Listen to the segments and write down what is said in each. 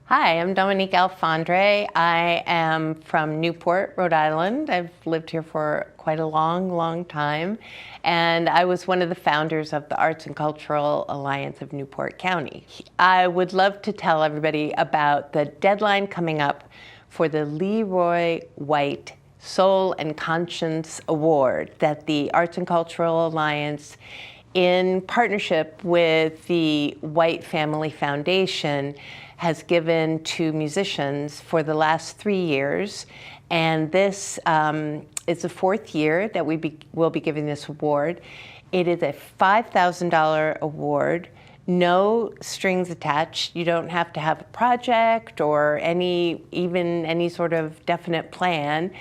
Hi, I'm Dominique Alfandre. I am from Newport, Rhode Island. I've lived here for quite a long time. And I was one of the founders of the Arts and Cultural Alliance of Newport County. I would love to tell everybody about the deadline coming up for the LeRoy White Soul and Conscience Award that the Arts and Cultural Alliance, in partnership with the White Family Foundation, has given to musicians for the last 3 years. And this is the fourth year that will be giving this award. It is a $5,000 award, no strings attached. You don't have to have a project or even any sort of definite plan.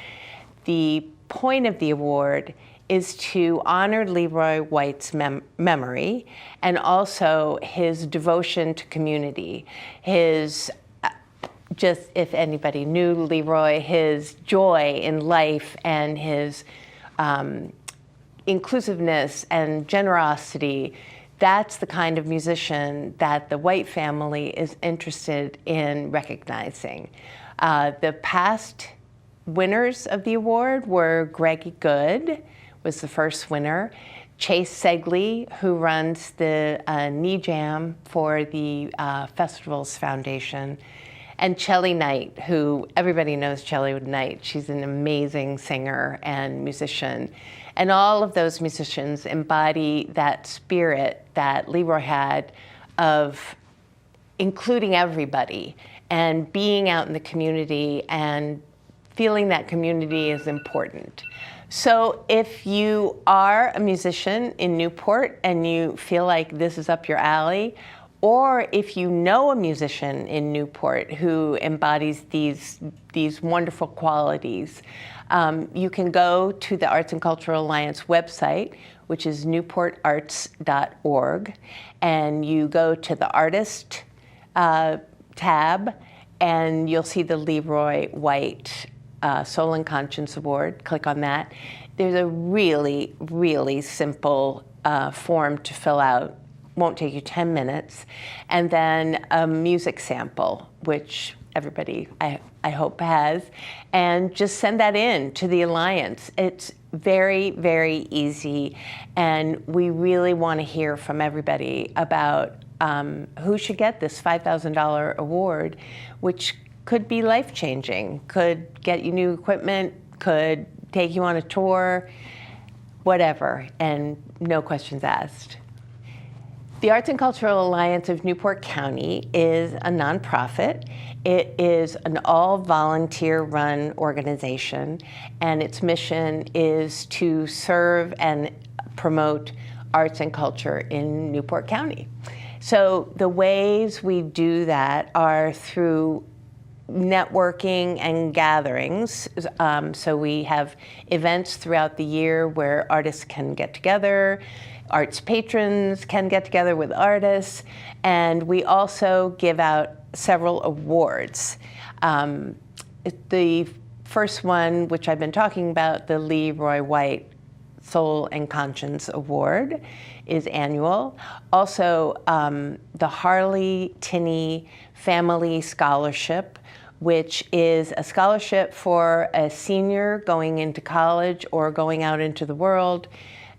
The point of the award is to honor LeRoy White's memory and also his devotion to community. His, just if anybody knew LeRoy, his joy in life and his inclusiveness and generosity. That's the kind of musician that the White family is interested in recognizing. The past winners of the award were Greggy Good, was the first winner. Chase Segley, who runs the knee jam for the Festivals Foundation, and Chelly Knight, who everybody knows Chelly Knight. She's an amazing singer and musician. And all of those musicians embody that spirit that LeRoy had of including everybody and being out in the community and feeling that community is important. So if you are a musician in Newport and you feel like this is up your alley, or if you know a musician in Newport who embodies these wonderful qualities, you can go to the Arts and Cultural Alliance website, which is newportarts.org, and you go to the Artist tab, and you'll see the LeRoy White Soul and Conscience Award. Click on that. There's a really simple form to fill out. Won't take you 10 minutes. And then a music sample, which everybody I hope has. And just send that in to the Alliance. It's very easy. And we really want to hear from everybody about who should get this $5,000 award, which could be life-changing, could get you new equipment, could take you on a tour, whatever, and no questions asked. The Arts and Cultural Alliance of Newport County is a nonprofit. It is an all-volunteer-run organization, and its mission is to serve and promote arts and culture in Newport County. So the ways we do that are through networking and gatherings. So we have events throughout the year where artists can get together, arts patrons can get together with artists, and we also give out several awards. The first one, which I've been talking about, the LeRoy White Soul and Conscience Award, is annual. Also, the Harley Tinney Family Scholarship, which is a scholarship for a senior going into college or going out into the world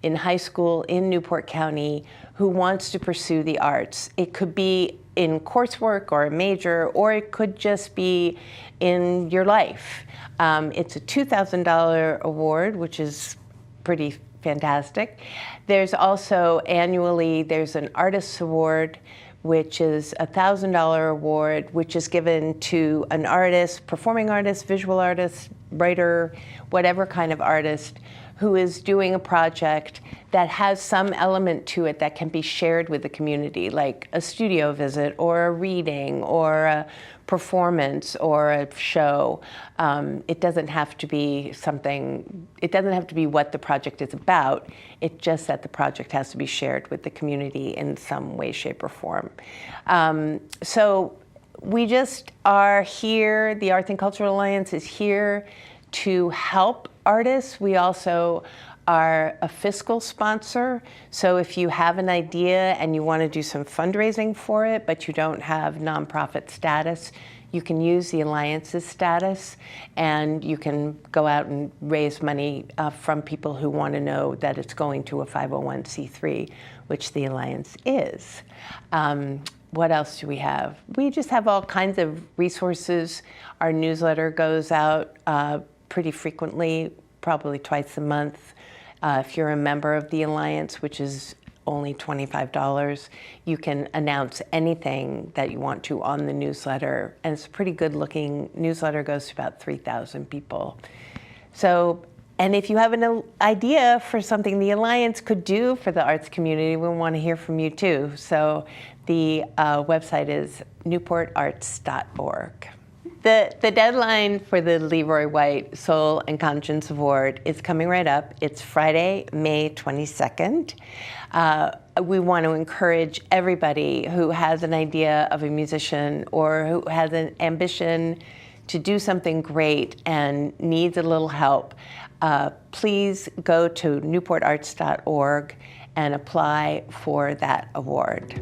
in high school in Newport County who wants to pursue the arts. It could be in coursework or a major, or it could just be in your life. It's a $2,000 award, which is pretty fantastic. There's also annually, there's an Artists Award, which is a $1,000 award, which is given to an artist, performing artist, visual artist, writer, whatever kind of artist, who is doing a project that has some element to it that can be shared with the community, like a studio visit or a reading or a performance or a show. It doesn't have to be what the project is about. It's just that the project has to be shared with the community in some way, shape, or form. So we just are here, the Arts and Cultural Alliance is here to help artists. We also are a fiscal sponsor. So if you have an idea and you want to do some fundraising for it, but you don't have nonprofit status, you can use the Alliance's status, and you can go out and raise money from people who want to know that it's going to a 501c3, which the Alliance is. What else do we have? We just have all kinds of resources. Our newsletter goes out pretty frequently, probably twice a month. If you're a member of the Alliance, which is only $25, you can announce anything that you want to on the newsletter. And it's a pretty good looking newsletter, goes to about 3,000 people. So, and if you have an idea for something the Alliance could do for the arts community, we want to hear from you too. So the website is newportarts.org. The deadline for the LeRoy White Soul and Conscience Award is coming right up. It's Friday, May 22nd. We want to encourage everybody who has an idea of a musician or who has an ambition to do something great and needs a little help. Please go to newportarts.org and apply for that award.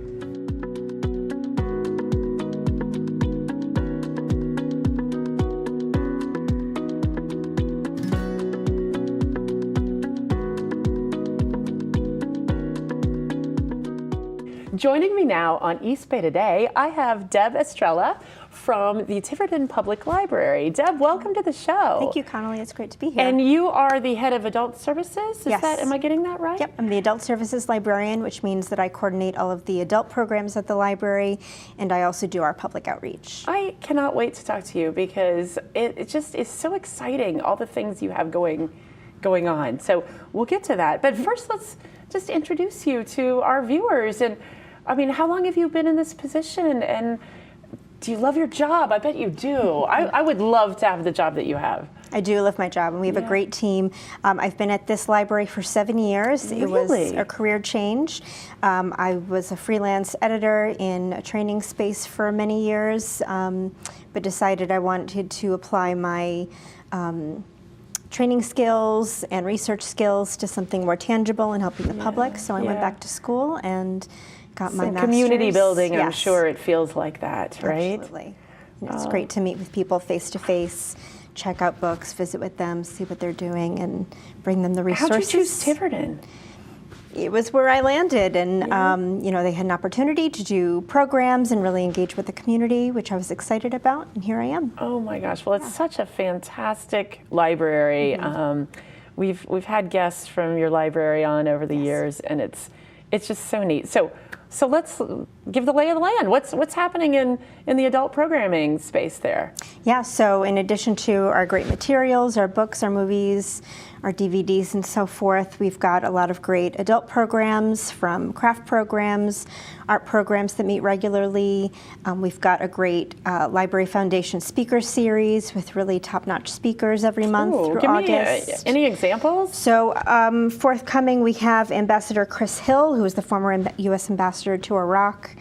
Joining me now on East Bay Today, I have Deb Estrella from the Tiverton Public Library. Deb, welcome to the show. Thank you, Connolly. It's great to be here. And you are the head of adult services? Yes. Am I getting that right? Yep, I'm the adult services librarian, which means that I coordinate all of the adult programs at the library, and I also do our public outreach. I cannot wait to talk to you because it just is so exciting, all the things you have going on. So we'll get to that. But first, let's just introduce you to our viewers. And I mean, how long have you been in this position? And do you love your job? I bet you do. I would love to have the job that you have. I do love my job, and we have a great team. I've been at this library for 7 years. Really? It was a career change. I was a freelance editor in a training space for many years, but decided I wanted to apply my training skills and research skills to something more tangible and helping the public. So I went back to school and got my master's. Community building, yes. I'm sure it feels like that, right? Absolutely. And it's great to meet with people face to face, check out books, visit with them, see what they're doing, and bring them the resources. How'd you choose Tiverton? It was where I landed, and they had an opportunity to do programs and really engage with the community, which I was excited about, and here I am. Oh my gosh! Well, it's such a fantastic library. Mm-hmm. We've had guests from your library on over the years, and it's just so neat. So let's give the lay of the land. What's happening in the adult programming space there? Yeah, so in addition to our great materials, our books, our movies, our DVDs and so forth, we've got a lot of great adult programs, from craft programs, art programs that meet regularly. We've got a great Library Foundation speaker series with really top-notch speakers every month through August. Any examples? So forthcoming, we have Ambassador Chris Hill, who is the former U.S. Ambassador to Iraq.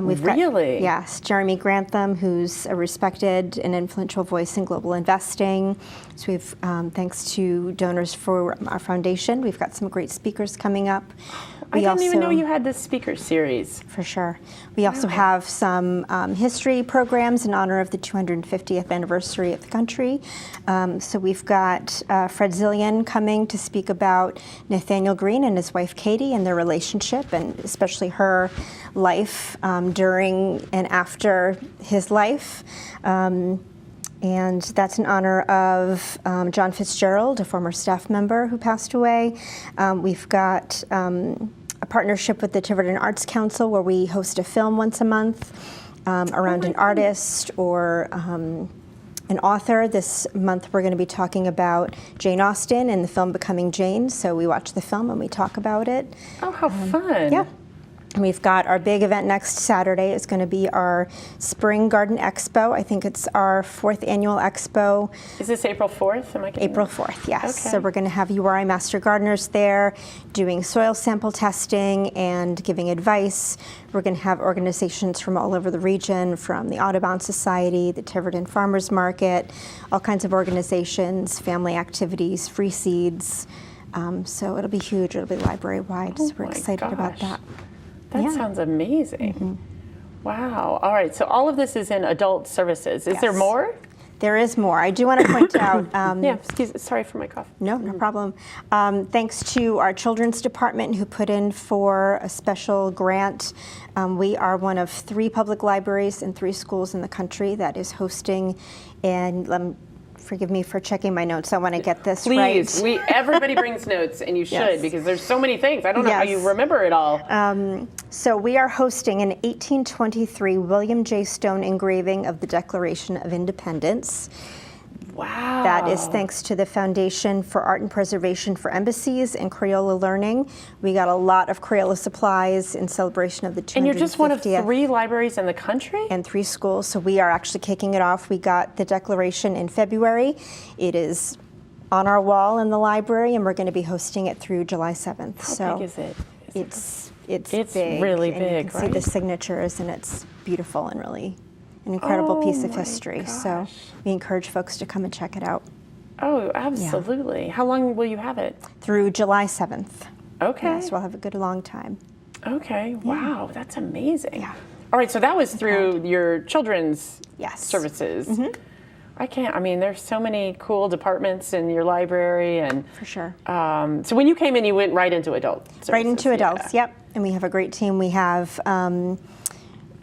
We've got, yes, Jeremy Grantham, who's a respected and influential voice in global investing. So we've, thanks to donors for our foundation, we've got some great speakers coming up. I didn't even know you had this speaker series. For sure. We also have some history programs in honor of the 250th anniversary of the country. So we've got Fred Zillion coming to speak about Nathaniel Greene and his wife Katie and their relationship, and especially her life during and after his life. And that's in honor of John Fitzgerald, a former staff member who passed away. We've got a partnership with the Tiverton Arts Council where we host a film once a month around an artist or an author. This month we're going to be talking about Jane Austen and the film Becoming Jane. So we watch the film and we talk about it. Oh, how fun. Yeah. And we've got our big event next Saturday. It's going to be our Spring Garden Expo. I think it's our 4th annual expo. Is this April 4th? Am I getting April that? 4th, yes. Okay. So we're going to have URI Master Gardeners there doing soil sample testing and giving advice. We're going to have organizations from all over the region, from the Audubon Society, the Tiverton Farmers Market, all kinds of organizations, family activities, free seeds. So it'll be huge. It'll be library-wide. So we're my excited about gosh. that. That Yeah. sounds amazing. Wow. All right. So all of this is in adult services. Is there Yes. more? There is more. I do want to point out. Yeah. Sorry for my cough. No, no problem. Thanks to our children's department who put in for a special grant. We are one of 3 public libraries and 3 schools in the country that is hosting, and forgive me for checking my notes. I want to get this right. Please, everybody brings notes, and you should, Yes. because there's so many things. I don't know how you Yes. remember it all. So we are hosting an 1823 William J. Stone engraving of the Declaration of Independence. Wow. That is thanks to the Foundation for Art and Preservation for Embassies and Crayola Learning. We got a lot of Crayola supplies in celebration of the 250th. And you're just one of 3 libraries in the country? And 3 schools, so we are actually kicking it off. We got the Declaration in February. It is on our wall in the library, and we're going to be hosting it through July 7th. How big is it? It's big, really and big, you can see right? the signatures, and it's beautiful and really an incredible piece of my history. So gosh. we encourage folks to come and check it out Oh, absolutely. How long will you have it? through July 7th. Okay. Yes, we'll have a good long time. Okay. Wow, that's amazing. Yeah. All right, so that was through your children's Yes. services. I mean, there's so many cool departments in your library, and For sure. so when you came in, you went right into adult services. Right into yeah. adults, yep. And we have a great team. We have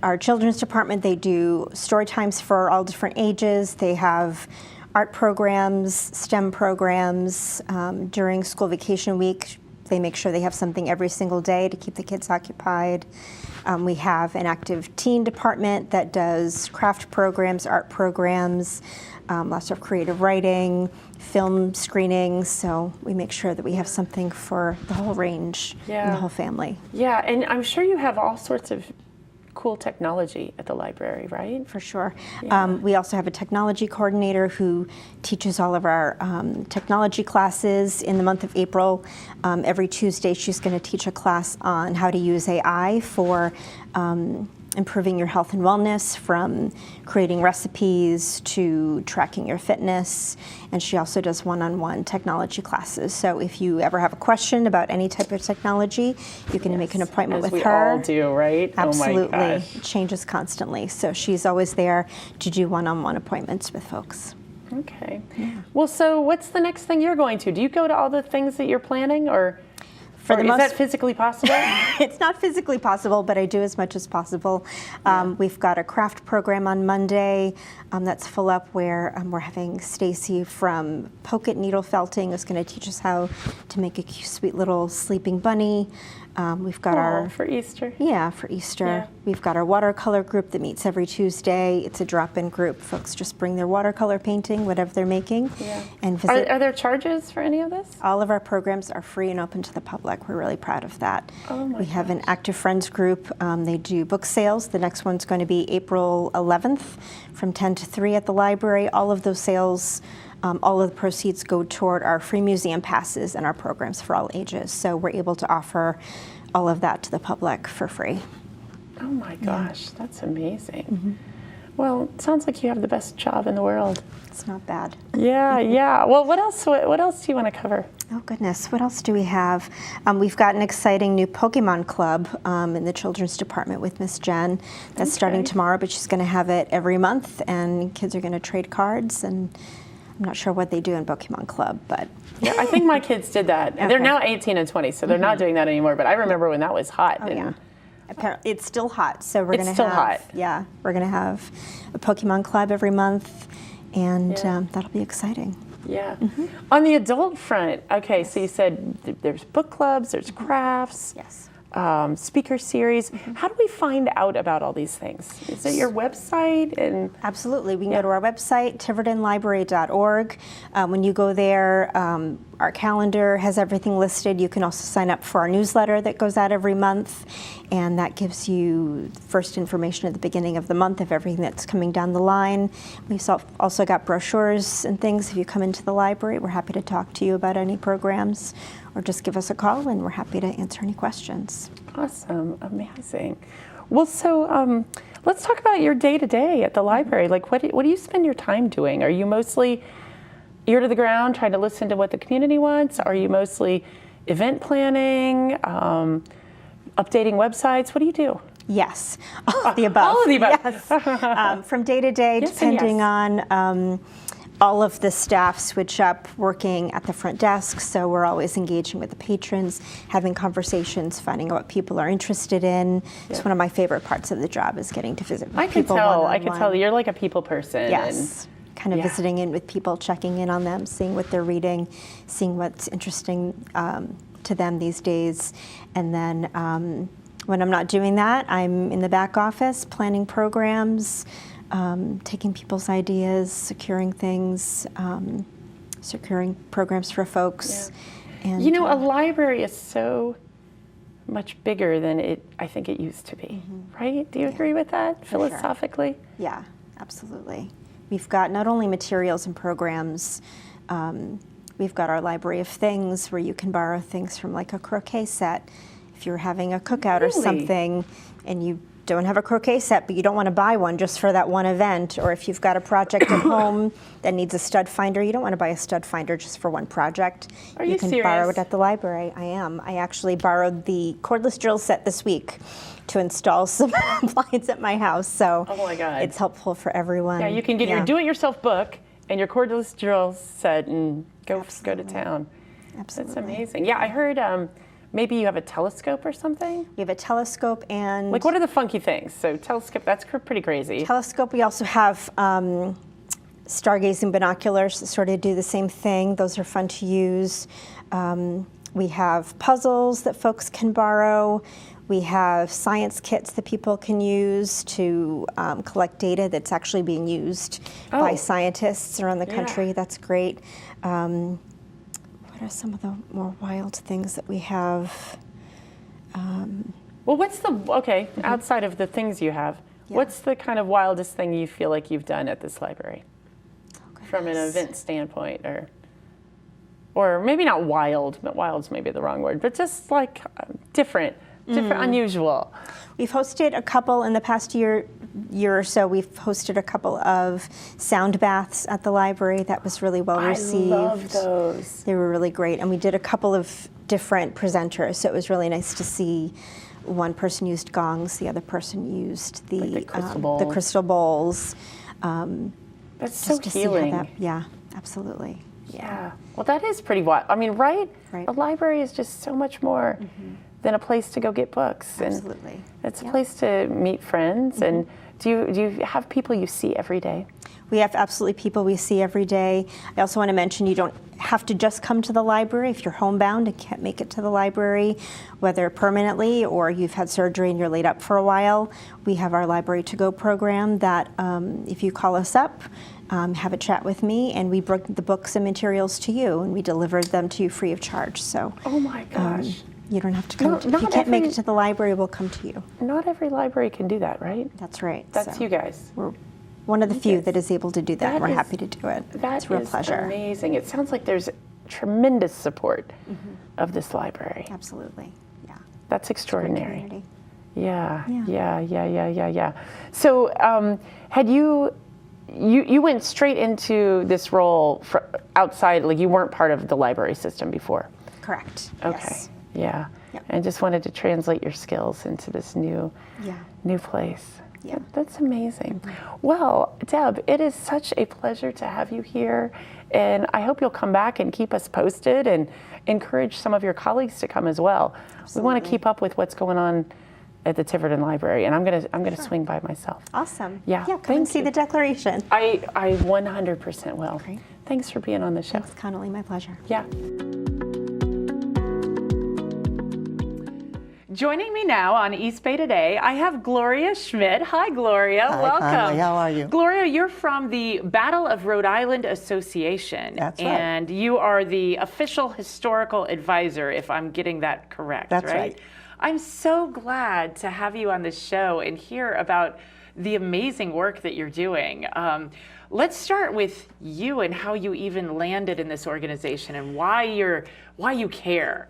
our children's department. They do story times for all different ages. They have art programs, STEM programs. During school vacation week, they make sure they have something every single day to keep the kids occupied. We have an active teen department that does craft programs, art programs, lots of creative writing, film screenings. So we make sure that we have something for the whole range and Yeah. the whole family. Yeah, and I'm sure you have all sorts of cool technology at the library, right? For sure. We also have a technology coordinator who teaches all of our technology classes in the month of April. Every Tuesday, she's going to teach a class on how to use AI for improving your health and wellness, from creating recipes to tracking your fitness. And she also does one-on-one technology classes. So if you ever have a question about any type of technology, you can make an appointment As with we her. all do, right? Absolutely. Oh my gosh. It changes constantly. So she's always there to do one-on-one appointments with folks. Okay. Well, so what's the next thing you're going to? Do you go to all the things that you're planning, or For the is most that physically possible? It's not physically possible, but I do as much as possible. We've got a craft program on Monday that's full up, where we're having Stacy from Pocket Needle Felting is going to teach us how to make a cute, sweet little sleeping bunny. We've got our for Easter. for Easter. Yeah. We've got our watercolor group that meets every Tuesday. It's a drop-in group. Folks just bring their watercolor painting, whatever they're making, Yeah. and visit. Are there charges for any of this? All of our programs are free and open to the public. We're really proud of that. Oh my we have an active friends group. They do book sales. The next one's going to be April 11th from 10 to 3 at the library. All of those sales, all of the proceeds go toward our free museum passes and our programs for all ages. So we're able to offer all of that to the public for free. Oh my gosh, that's amazing. Well, it sounds like you have the best job in the world. It's not bad. Yeah, yeah. Well, what else do you want to cover? Oh goodness, what else do we have? We've got an exciting new Pokemon club in the children's department with Miss Jen. That's starting tomorrow, but she's going to have it every month, and kids are going to trade cards. And I'm not sure what they do in Pokemon Club, but Yeah, I think my kids did that. They're now 18 and 20, so they're not doing that anymore. But I remember when that was hot. oh and yeah. Apparently, it's still hot, so we're It's going to still have hot. yeah, we're going to have a Pokemon Club every month, and Yeah. that'll be exciting. Yeah. On the adult front, okay, so you said there's book clubs, there's crafts, Yes. speaker series. How do we find out about all these things? Is it your website? And Absolutely. We can go to our website, tivertonlibrary.org. When you go there, our calendar has everything listed. You can also sign up for our newsletter that goes out every month, and that gives you first information at the beginning of the month of everything that's coming down the line. We've also got brochures and things. If you come into the library, we're happy to talk to you about any programs, or just give us a call, and we're happy to answer any questions. awesome, amazing. Well, so let's talk about your day-to-day at the library. Like, what do you spend your time doing? Are you mostly ear to the ground, trying to listen to what the community wants? Are you mostly event planning, updating websites? What do you do? Yes, all of the above. All of the above. Yes. From day to day, Yes and depending yes. on all of the staff switch up working at the front desk, so we're always engaging with the patrons, having conversations, finding out what people are interested in. It's one of my favorite parts of the job is getting to visit with I people could tell. one-on-one. I could tell you're like a people person. Yes. Kind of Yeah. visiting in with people, checking in on them, seeing what they're reading, seeing what's interesting to them these days. And then when I'm not doing that, I'm in the back office planning programs, taking people's ideas, securing things, securing programs for folks. Yeah. And, you know, a library is so much bigger than I think it used to be, right? Do you agree with that sure. philosophically? Yeah, absolutely. We've got not only materials and programs, we've got our library of things where you can borrow things from like a croquet set. If you're having a cookout or Really? something and you don't have a croquet set, but you don't want to buy one just for that one event, or if you've got a project at home that needs a stud finder, you don't want to buy a stud finder just for one project. Are you can serious? borrow it at the library. I am. I actually borrowed the cordless drill set this week to install some blinds at my house, so Oh my God. it's helpful for everyone. Yeah, you can get your do-it-yourself book and your cordless drill set and go to town. Absolutely. That's amazing. Yeah, I heard maybe you have a telescope or something. We have a telescope and Like, what are the funky things? So telescope, that's pretty crazy. telescope. We also have stargazing binoculars that sort of do the same thing. Those are fun to use. We have puzzles that folks can borrow. We have science kits that people can use to collect data that's actually being used by scientists around the country. Yeah. That's great. What are some of the more wild things that we have? Well, what's the, outside of the things you have, what's the kind of wildest thing you feel like you've done at this library? From an event standpoint, or maybe not wild, but wild's maybe the wrong word, but just like different, unusual. We've hosted a couple in the past year or so. We've hosted a couple of sound baths at the library. That was really well received. I love those. They were really great, and we did a couple of different presenters. So it was really nice to see. One person used gongs, the other person used the crystal bowls. That's so just to see how healing. yeah, absolutely. Yeah. Well, that is pretty wild. I mean, right? Right. A library is just so much more than a place to go get books. Absolutely. And it's a place to meet friends. And do you have people you see every day? We have absolutely people we see every day. I also want to mention you don't have to just come to the library if you're homebound and can't make it to the library, whether permanently or you've had surgery and you're laid up for a while. We have our Library to Go program that if you call us up, have a chat with me, and we bring the books and materials to you, and we deliver them to you free of charge. So, Oh my gosh. you don't have to come. If you not can't make every- it to the library, we'll come to you. Not every library can do that, right? That's right. That's So you guys. We're one of the few that is able to do that. That We're is- happy to do it. That It's a real is pleasure. amazing. It sounds like there's tremendous support of this library. Absolutely. Yeah. That's extraordinary. Community. Yeah. So had you went straight into this role outside, like you weren't part of the library system before? Correct. Okay. Yes. Yeah. Yep. And just wanted to translate your skills into this new place. Yeah. That's amazing. Well, Deb, it is such a pleasure to have you here, and I hope you'll come back and keep us posted and encourage some of your colleagues to come as well. We want to keep up with what's going on at the Tiverton Library, and I'm gonna swing by myself. Awesome. Yeah, Come thank and see you. the declaration. I 100% will. Great. Thanks for being on the show. Thanks, Connolly. My pleasure. Yeah. Joining me now on East Bay Today, I have Gloria Schmidt. Hi, Gloria. Hi, Welcome. Connolly. How are you? Gloria, you're from the Battle of Rhode Island Association. That's right. And you are the official historical advisor, if I'm getting that correct, That's right. I'm so glad to have you on the show and hear about the amazing work that you're doing. Let's start with you and how you even landed in this organization and why you care.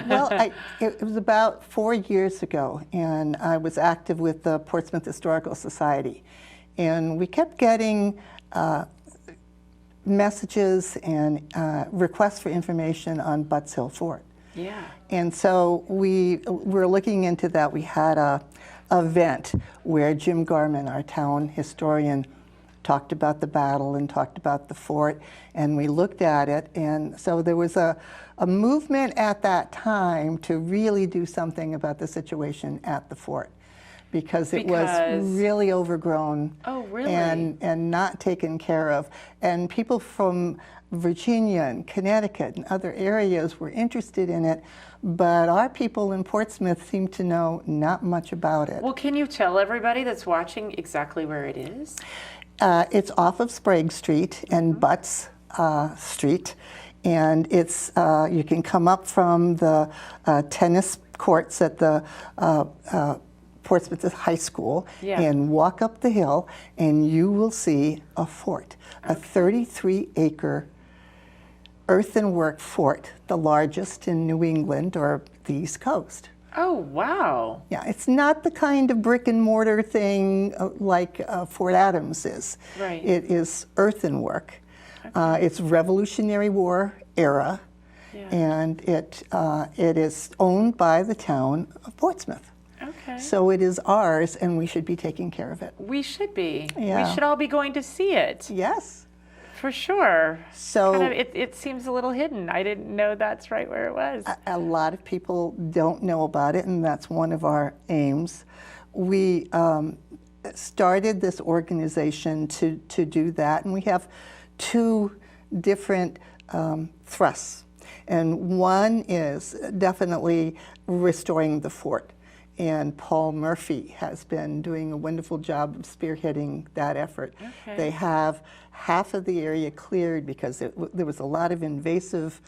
Well, it was about 4 years ago, and I was active with the Portsmouth Historical Society. And we kept getting messages and requests for information on Butts Hill Fort. Yeah. And so we were looking into that. We had a event where Jim Garman, our town historian, talked about the battle and talked about the fort, and we looked at it. And so there was a movement at that time to really do something about the situation at the fort, because it was really overgrown. Oh, really? And not taken care of. And people from Virginia and Connecticut and other areas were interested in it, but our people in Portsmouth seem to know not much about it. Well, can you tell everybody that's watching exactly where it is? It's off of Sprague Street and Butts Street, and it's you can come up from the tennis courts at the Portsmouth High School and walk up the hill, and you will see a fort, a 33-acre earthenwork fort, the largest in New England or the East Coast. Oh, wow. Yeah, it's not the kind of brick and mortar thing like Fort Adams is. Right. It is earthenwork. It's Revolutionary War era, and it is owned by the town of Portsmouth. Okay. So it is ours, and we should be taking care of it. We should be. Yeah. We should all be going to see it. Yes. For sure. So kind of, it seems a little hidden. I didn't know that's right where it was. a lot of people don't know about it, and that's one of our aims. We started this organization to do that, and we have two different thrusts. And one is definitely restoring the fort. And Paul Murphy has been doing a wonderful job of spearheading that effort. Okay. They have half of the area cleared because there was a lot of invasive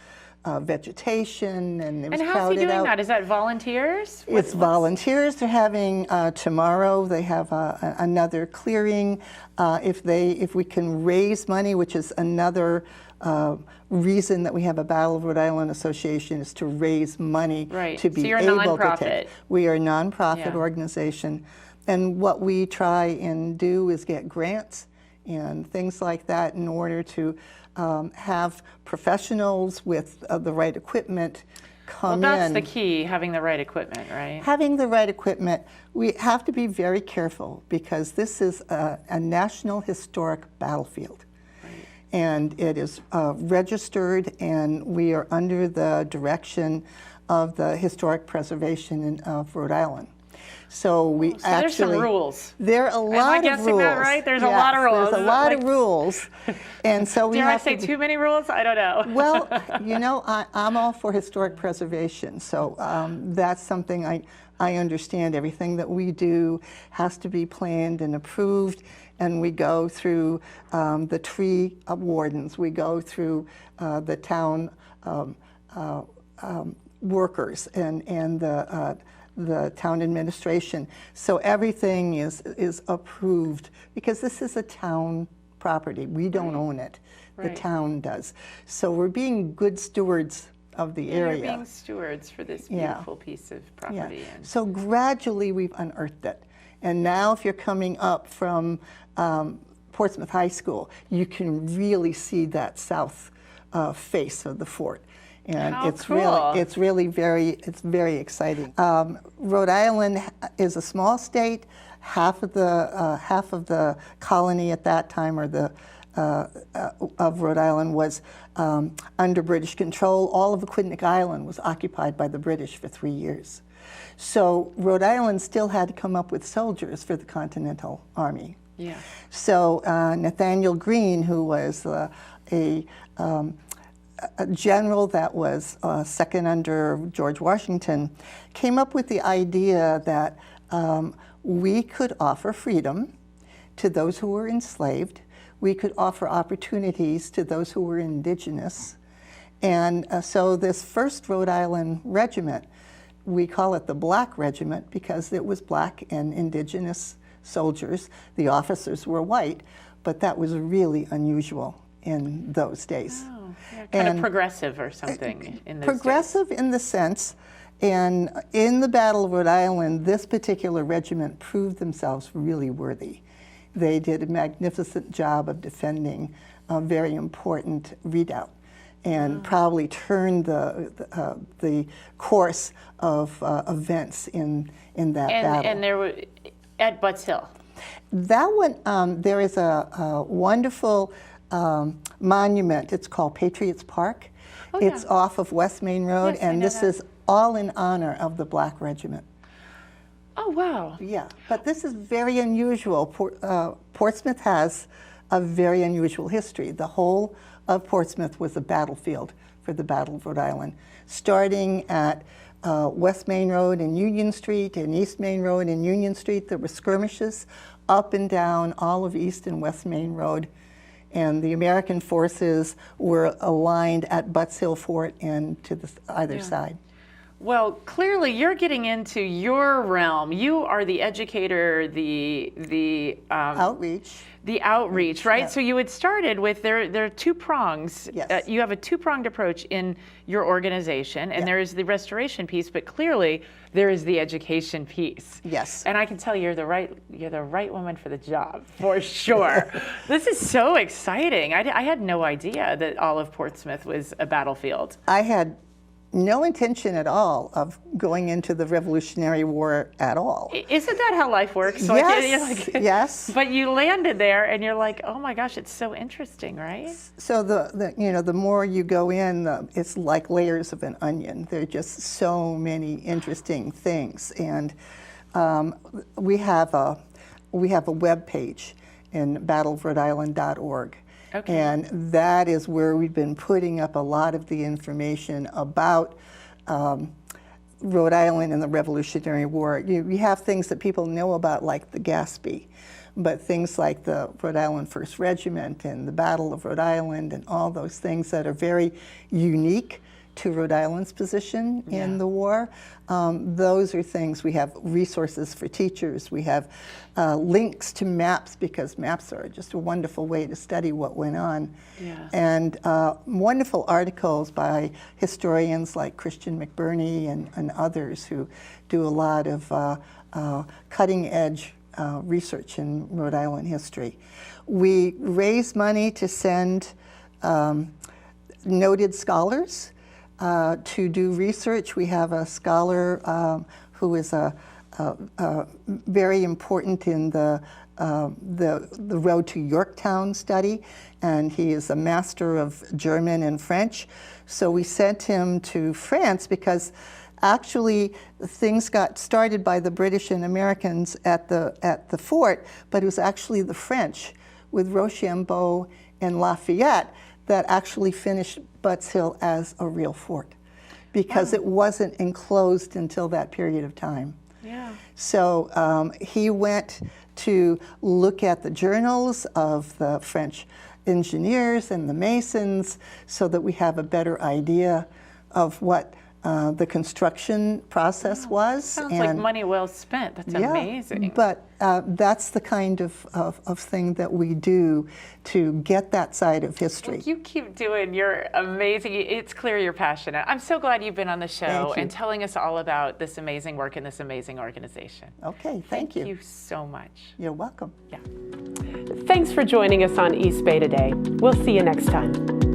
vegetation, and it was And how's he crowded doing out. that? Is that volunteers? It's volunteers. They're having tomorrow. They have another clearing. If we can raise money, which is another reason that we have a Battle of Rhode Island Association, is to raise money to be So you're a able to nonprofit. take. We are a nonprofit Yeah. organization, and what we try and do is get grants and things like that in order to have professionals with the right equipment come in. Well, that's the key, having the right equipment, right? Having the right equipment, we have to be very careful because this is a National Historic Battlefield. And it is registered, and we are under the direction of the Historic Preservation of Rhode Island. So we So there's some rules. There are a lot of rules. Am I guessing that right? There's a lot of rules. There's a lot of rules. And so we Dare I have say to too many rules? I don't know. Well, you know, I'm all for historic preservation, so that's something I understand. Everything that we do has to be planned and approved, and we go through the tree wardens, we go through the town workers and the town administration. So everything is approved because this is a town property. We don't own it. The town does. So we're being good stewards of the area. You're being stewards for this beautiful piece of property. Yeah. And So gradually we've unearthed it. And now if you're coming up from Portsmouth High School, you can really see that south face of the fort. And How it's cool. really very exciting. Rhode Island is a small state. Half of the colony at that time, or the of Rhode Island, was under British control. All of Aquidneck Island was occupied by the British for 3 years. So Rhode Island still had to come up with soldiers for the Continental Army. yeah. So Nathaniel Greene, who was a general that was second under George Washington, came up with the idea that we could offer freedom to those who were enslaved. We could offer opportunities to those who were indigenous. And so this first Rhode Island regiment, we call it the Black Regiment because it was black and indigenous soldiers. The officers were white, but that was really unusual in those days. Oh, yeah, kind of progressive or something in those Progressive in the sense, and in the Battle of Rhode Island, this particular regiment proved themselves really worthy. they did a magnificent job of defending a very important redoubt, and probably turned the course of events in that battle. And there were at Butts Hill. That one, there is a wonderful monument. It's called Patriots Park. Oh, it's yeah. off of West Main Road, Yes, I and know this that. is all in honor of the Black Regiment. Oh, wow. Yeah, but this is very unusual. Portsmouth has a very unusual history. The whole of Portsmouth was a battlefield for the Battle of Rhode Island, starting at West Main Road and Union Street and East Main Road and Union Street. There were skirmishes up and down all of East and West Main Road, and the American forces were aligned at Butts Hill Fort and to the either side. Well, clearly you're getting into your realm. You are the educator, the Outreach. the outreach, right? Yes. So you had started with there are two prongs. Yes. You have a two-pronged approach in your organization, and Yeah. there is the restoration piece, but clearly there is the education piece. Yes. And I can tell you're the right woman for the job, for sure. This is so exciting. I had no idea that all of Portsmouth was a battlefield. I had no intention at all of going into the Revolutionary War at all. Isn't that how life works? So Yes, yes. But you landed there, and you're like, oh my gosh, it's so interesting, right? So the more you go in, it's like layers of an onion. There are just so many interesting things, and we have a web page in battleofrhodeisland.org. Okay. And that is where we've been putting up a lot of the information about Rhode Island and the Revolutionary War. You have things that people know about, like the Gaspee, but things like the Rhode Island 1st Regiment and the Battle of Rhode Island and all those things that are very unique to Rhode Island's position in the war. Those are things. We have resources for teachers. We have links to maps, because maps are just a wonderful way to study what went on. Yeah. And wonderful articles by historians like Christian McBurney and others who do a lot of cutting edge research in Rhode Island history. We raise money to send noted scholars to do research. We have a scholar who is very important in the Road to Yorktown study, and he is a master of German and French. So we sent him to France because actually things got started by the British and Americans at the fort, but it was actually the French with Rochambeau and Lafayette that actually finished Butts Hill as a real fort, because it wasn't enclosed until that period of time. Yeah. So he went to look at the journals of the French engineers and the masons so that we have a better idea of what the construction process was. Sounds like money well spent. That's amazing. But that's the kind of thing that we do to get that side of history. You keep doing, you're amazing. It's clear you're passionate. I'm so glad you've been on the show Thank you. and telling us all about this amazing work and this amazing organization. Okay, thank you. Thank you so much. You're welcome. Yeah. Thanks for joining us on East Bay today. We'll see you next time.